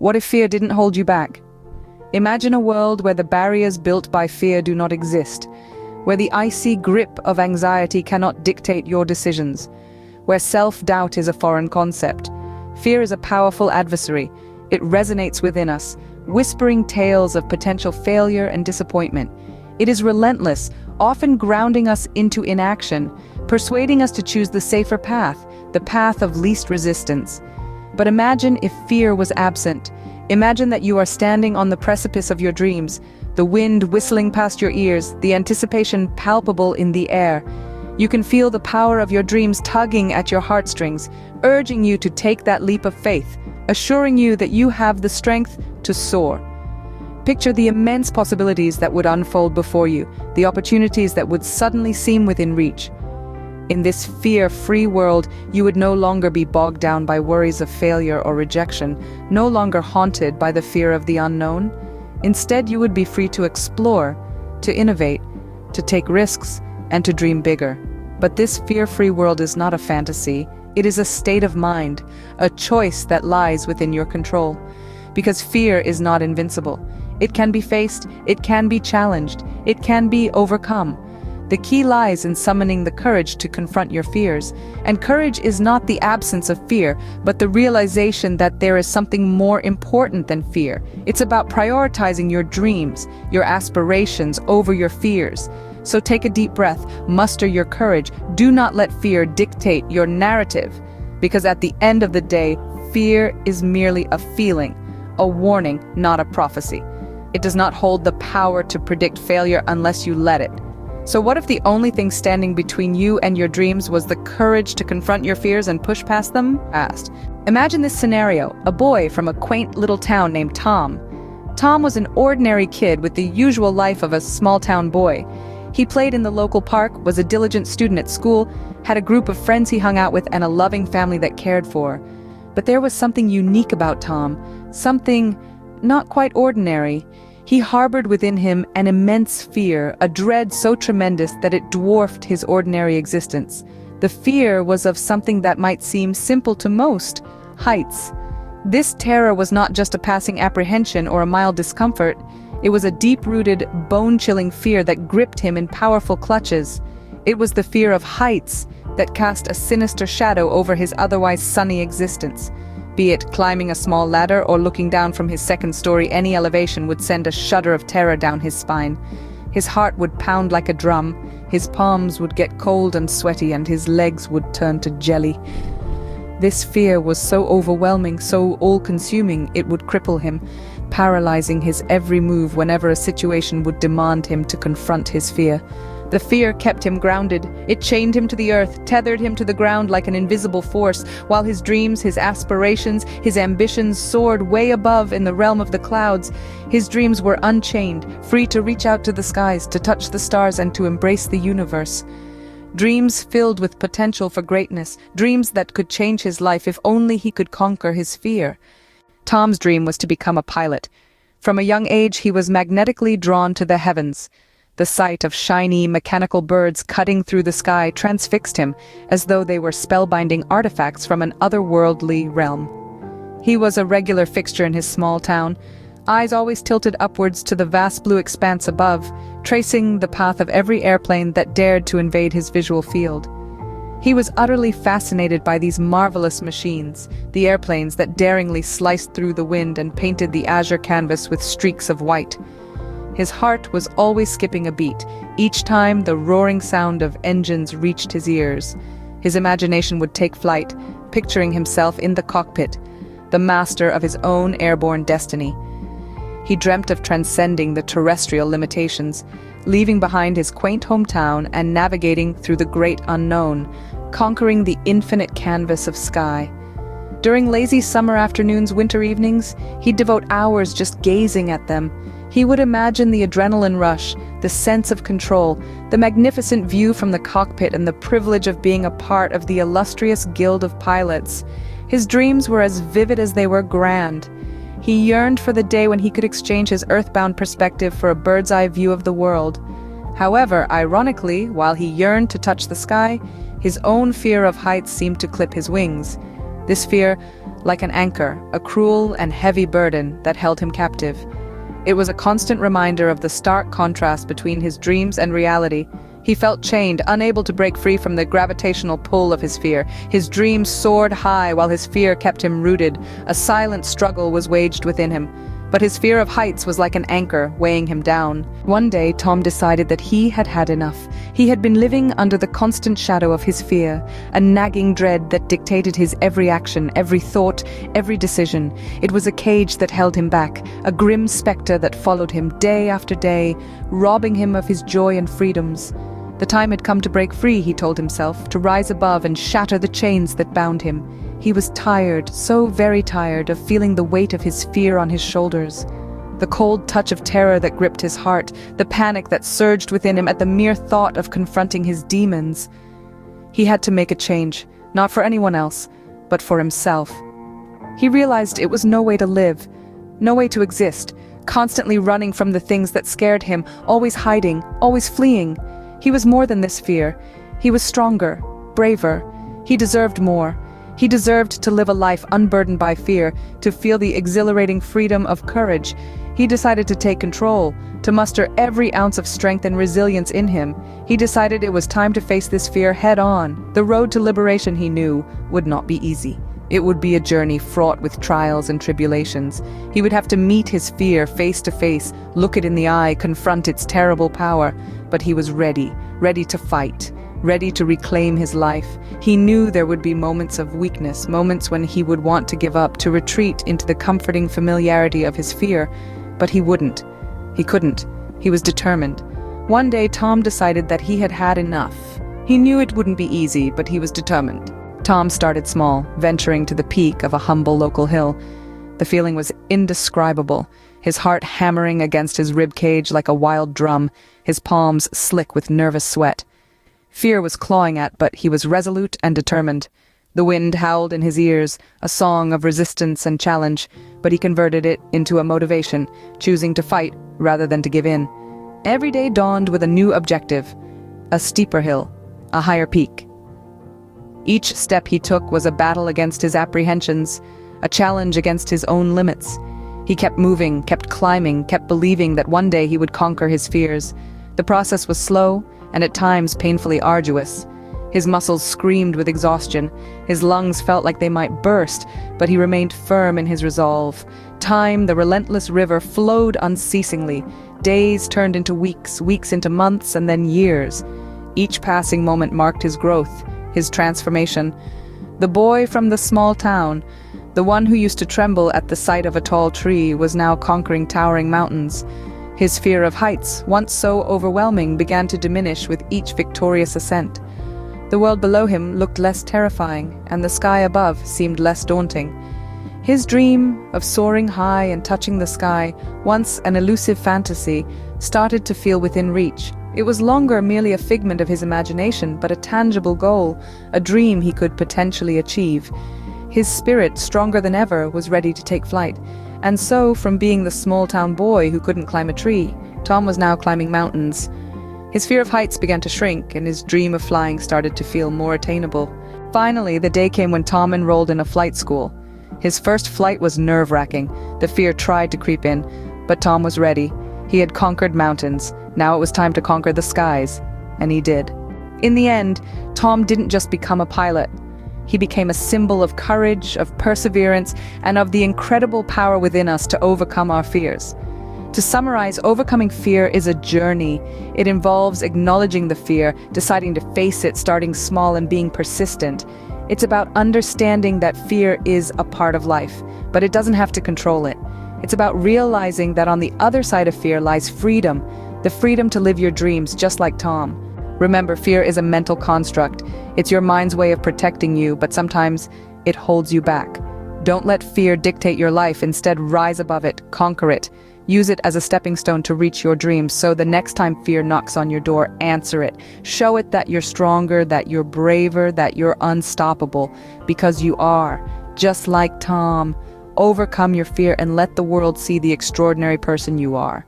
What if fear didn't hold you back? Imagine a world where the barriers built by fear do not exist, where the icy grip of anxiety cannot dictate your decisions, where self-doubt is a foreign concept. Fear is a powerful adversary. It resonates within us, whispering tales of potential failure and disappointment. It is relentless, often grounding us into inaction, persuading us to choose the safer path, the path of least resistance. But imagine if fear was absent. Imagine that you are standing on the precipice of your dreams, the wind whistling past your ears, the anticipation palpable in the air. You can feel the power of your dreams tugging at your heartstrings, urging you to take that leap of faith, assuring you that you have the strength to soar. Picture the immense possibilities that would unfold before you, the opportunities that would suddenly seem within reach. In this fear-free world, you would no longer be bogged down by worries of failure or rejection, no longer haunted by the fear of the unknown. Instead, you would be free to explore, to innovate, to take risks, and to dream bigger. But this fear-free world is not a fantasy. It is a state of mind, a choice that lies within your control. Because fear is not invincible. It can be faced, it can be challenged, it can be overcome. The key lies in summoning the courage to confront your fears. And courage is not the absence of fear, but the realization that there is something more important than fear. It's about prioritizing your dreams, your aspirations over your fears. So take a deep breath, muster your courage. Do not let fear dictate your narrative. Because at the end of the day, fear is merely a feeling, a warning, not a prophecy. It does not hold the power to predict failure unless you let it. So what if the only thing standing between you and your dreams was the courage to confront your fears and push past them? Imagine this scenario, a boy from a quaint little town named Tom. Tom was an ordinary kid with the usual life of a small-town boy. He played in the local park, was a diligent student at school, had a group of friends he hung out with, and a loving family that cared for. But there was something unique about Tom, something not quite ordinary. He harbored within him an immense fear, a dread so tremendous that it dwarfed his ordinary existence. The fear was of something that might seem simple to most: heights. This terror was not just a passing apprehension or a mild discomfort. It was a deep-rooted, bone-chilling fear that gripped him in powerful clutches. It was the fear of heights that cast a sinister shadow over his otherwise sunny existence. Be it climbing a small ladder or looking down from his second story, any elevation would send a shudder of terror down his spine. His heart would pound like a drum, his palms would get cold and sweaty, and his legs would turn to jelly. This fear was so overwhelming, so all-consuming, it would cripple him, paralyzing his every move whenever a situation would demand him to confront his fear. The fear kept him grounded. It chained him to the earth, tethered him to the ground like an invisible force, while his dreams, his aspirations, his ambitions soared way above in the realm of the clouds. His dreams were unchained, free to reach out to the skies, to touch the stars, and to embrace the universe. Dreams filled with potential for greatness, dreams that could change his life if only he could conquer his fear. Tom's dream was to become a pilot. From a young age, he was magnetically drawn to the heavens. The sight of shiny, mechanical birds cutting through the sky transfixed him, as though they were spellbinding artifacts from an otherworldly realm. He was a regular fixture in his small town, eyes always tilted upwards to the vast blue expanse above, tracing the path of every airplane that dared to invade his visual field. He was utterly fascinated by these marvelous machines, the airplanes that daringly sliced through the wind and painted the azure canvas with streaks of white. His heart was always skipping a beat, each time the roaring sound of engines reached his ears. His imagination would take flight, picturing himself in the cockpit, the master of his own airborne destiny. He dreamt of transcending the terrestrial limitations, leaving behind his quaint hometown and navigating through the great unknown, conquering the infinite canvas of sky. During lazy summer afternoons, winter evenings, he'd devote hours just gazing at them. He would imagine the adrenaline rush, the sense of control, the magnificent view from the cockpit, and the privilege of being a part of the illustrious guild of pilots. His dreams were as vivid as they were grand. He yearned for the day when he could exchange his earthbound perspective for a bird's-eye view of the world. However, ironically, while he yearned to touch the sky, his own fear of heights seemed to clip his wings. This fear, like an anchor, a cruel and heavy burden that held him captive. It was a constant reminder of the stark contrast between his dreams and reality. He felt chained, unable to break free from the gravitational pull of his fear. His dreams soared high while his fear kept him rooted. A silent struggle was waged within him. But his fear of heights was like an anchor, weighing him down. One day, Tom decided that he had had enough. He had been living under the constant shadow of his fear, a nagging dread that dictated his every action, every thought, every decision. It was a cage that held him back, a grim specter that followed him day after day, robbing him of his joy and freedoms. The time had come to break free, he told himself, to rise above and shatter the chains that bound him. He was tired, so very tired, of feeling the weight of his fear on his shoulders. The cold touch of terror that gripped his heart, the panic that surged within him at the mere thought of confronting his demons. He had to make a change, not for anyone else, but for himself. He realized it was no way to live, no way to exist, constantly running from the things that scared him, always hiding, always fleeing. He was more than this fear. He was stronger, braver. He deserved more. He deserved to live a life unburdened by fear, to feel the exhilarating freedom of courage. He decided to take control, to muster every ounce of strength and resilience in him. He decided it was time to face this fear head on. The road to liberation, he knew, would not be easy. It would be a journey fraught with trials and tribulations. He would have to meet his fear face to face, look it in the eye, confront its terrible power. But he was ready to fight, ready to reclaim his life. He knew there would be moments of weakness, moments when he would want to give up, to retreat into the comforting familiarity of his fear. But he wouldn't. He couldn't. He was determined. One day, Tom decided that he had had enough. He knew it wouldn't be easy, but he was determined. Tom started small, venturing to the peak of a humble local hill. The feeling was indescribable, his heart hammering against his ribcage like a wild drum, his palms slick with nervous sweat. Fear was clawing at, but he was resolute and determined. The wind howled in his ears, a song of resistance and challenge, but he converted it into a motivation, choosing to fight rather than to give in. Every day dawned with a new objective, a steeper hill, a higher peak. Each step he took was a battle against his apprehensions, a challenge against his own limits. He kept moving, kept climbing, kept believing that one day he would conquer his fears. The process was slow, and at times painfully arduous. His muscles screamed with exhaustion. His lungs felt like they might burst, but he remained firm in his resolve. Time, the relentless river, flowed unceasingly. Days turned into weeks, weeks into months, and then years. Each passing moment marked his growth, his transformation. The boy from the small town, the one who used to tremble at the sight of a tall tree, was now conquering towering mountains. His fear of heights, once so overwhelming, began to diminish with each victorious ascent. The world below him looked less terrifying, and the sky above seemed less daunting. His dream of soaring high and touching the sky, once an elusive fantasy, started to feel within reach. It was longer merely a figment of his imagination, but a tangible goal, a dream he could potentially achieve. His spirit, stronger than ever, was ready to take flight. And so, from being the small-town boy who couldn't climb a tree, Tom was now climbing mountains. His fear of heights began to shrink, and his dream of flying started to feel more attainable. Finally, the day came when Tom enrolled in a flight school. His first flight was nerve-wracking. The fear tried to creep in, but Tom was ready. He had conquered mountains. Now it was time to conquer the skies, and he did. In the end, Tom didn't just become a pilot. He became a symbol of courage, of perseverance, and of the incredible power within us to overcome our fears. To summarize, overcoming fear is a journey. It involves acknowledging the fear, deciding to face it, starting small and being persistent. It's about understanding that fear is a part of life, but it doesn't have to control it. It's about realizing that on the other side of fear lies freedom, the freedom to live your dreams just like Tom. Remember, fear is a mental construct. It's your mind's way of protecting you, but sometimes it holds you back. Don't let fear dictate your life. Instead, rise above it, conquer it. Use it as a stepping stone to reach your dreams, so the next time fear knocks on your door, answer it. Show it that you're stronger, that you're braver, that you're unstoppable, because you are. Just like Tom, overcome your fear and let the world see the extraordinary person you are.